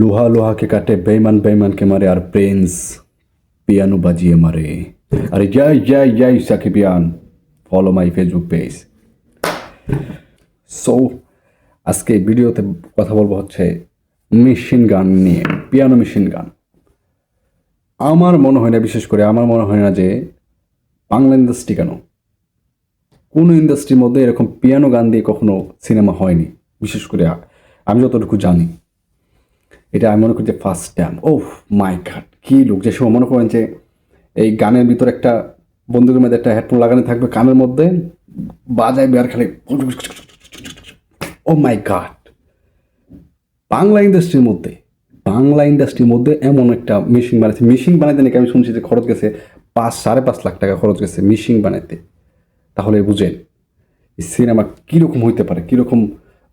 লোহা লোহাকে কাটে, বেইমান বেইমানকে মারে, আর প্রিন্স পিয়ানো বাজিয়ে মারে। আরে জয় জয় জয় Sakibian, follow my Facebook page. So আজকে এই ভিডিওতে কথা বলবো হচ্ছে মেশিন গান নিয়ে, পিয়ানো মেশিন গান। আমার মনে হয় না, বিশেষ করে আমার মনে হয় না যে বাংলা ইন্ডাস্ট্রি কেন, কোনো ইন্ডাস্ট্রির মধ্যে এরকম পিয়ানো গান দিয়ে কখনো সিনেমা হয়নি। বিশেষ করে আমি যতটুকু জানি, এটা আমি মনে করি যে ফার্স্ট টাইম। ওহ মাই গড, কী লোক! যে সময় মনে করেন যে এই গানের ভিতরে একটা বন্দুকের মধ্যে একটা হেডফোন লাগানো থাকবে কানের মধ্যে, বাজায় বের খালি, ও মাই গড! বাংলা ইন্ডাস্ট্রির মধ্যে এমন একটা মেশিন বানাইছে। মেশিন বানাইতে নাকি আমি শুনছি যে খরচ গেছে 5-5.5 লাখ টাকা খরচ গেছে মেশিন বানাইতে। তাহলে বুঝেন এই সিনেমা কীরকম হইতে পারে, কীরকম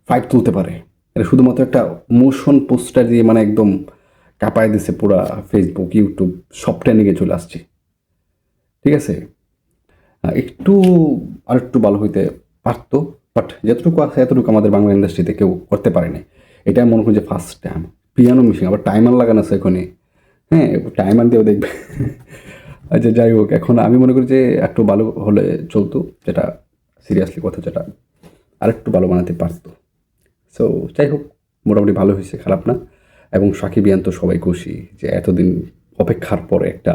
ফাইট তুলতে পারে। এটা শুধুমাত্র একটা মোশন পোস্টার দিয়ে মানে একদম কাঁপায় দিছে পুরা ফেসবুক, ইউটিউব, সব ট্রেন্ডিংয়ে চলে আসছে। ঠিক আছে, একটু আর একটু ভালো হইতে পারতো, বাট যতটুকু আছে এতটুকু আমাদের বাংলা ইন্ডাস্ট্রিতে কেউ করতে পারেনি। এটা আমি মনে করি যে ফার্স্ট টাইম। পিয়ানো মেশিন, আবার টাইমার লাগানো আছে এখানে। হ্যাঁ, টাইমার দিয়েও দেখবে। আচ্ছা যাই হোক, এখন আমি মনে করি যে একটু ভালো হলে চলতো, যেটা সিরিয়াসলি কথা, যেটা আরেকটু ভালো বানাতে পারতো। সো যাই হোক, মোটামুটি ভালো হয়েছে, খারাপ না। এবং সাকিবিয়ান তো সবাই খুশি যে এতদিন অপেক্ষার পরে একটা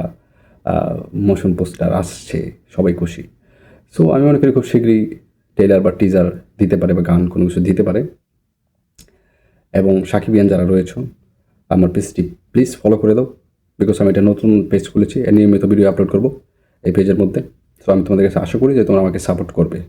মোশন পোস্টার আসছে, সবাই খুশি। সো আমি মনে করি খুব শীঘ্রই ট্রেলার বা টিজার দিতে পারে, বা গান কোনো কিছু দিতে পারে। এবং সাকিবিয়ান যারা রয়েছে, আমার পেজটি প্লিজ ফলো করে দাও, বিকজ আমি এটা নতুন পেজ খুলেছি, নিয়মিত ভিডিও আপলোড করবো এই পেজের মধ্যে। সো আমি তোমাদের কাছে আশা করি যে তোমরা আমাকে সাপোর্ট করবে।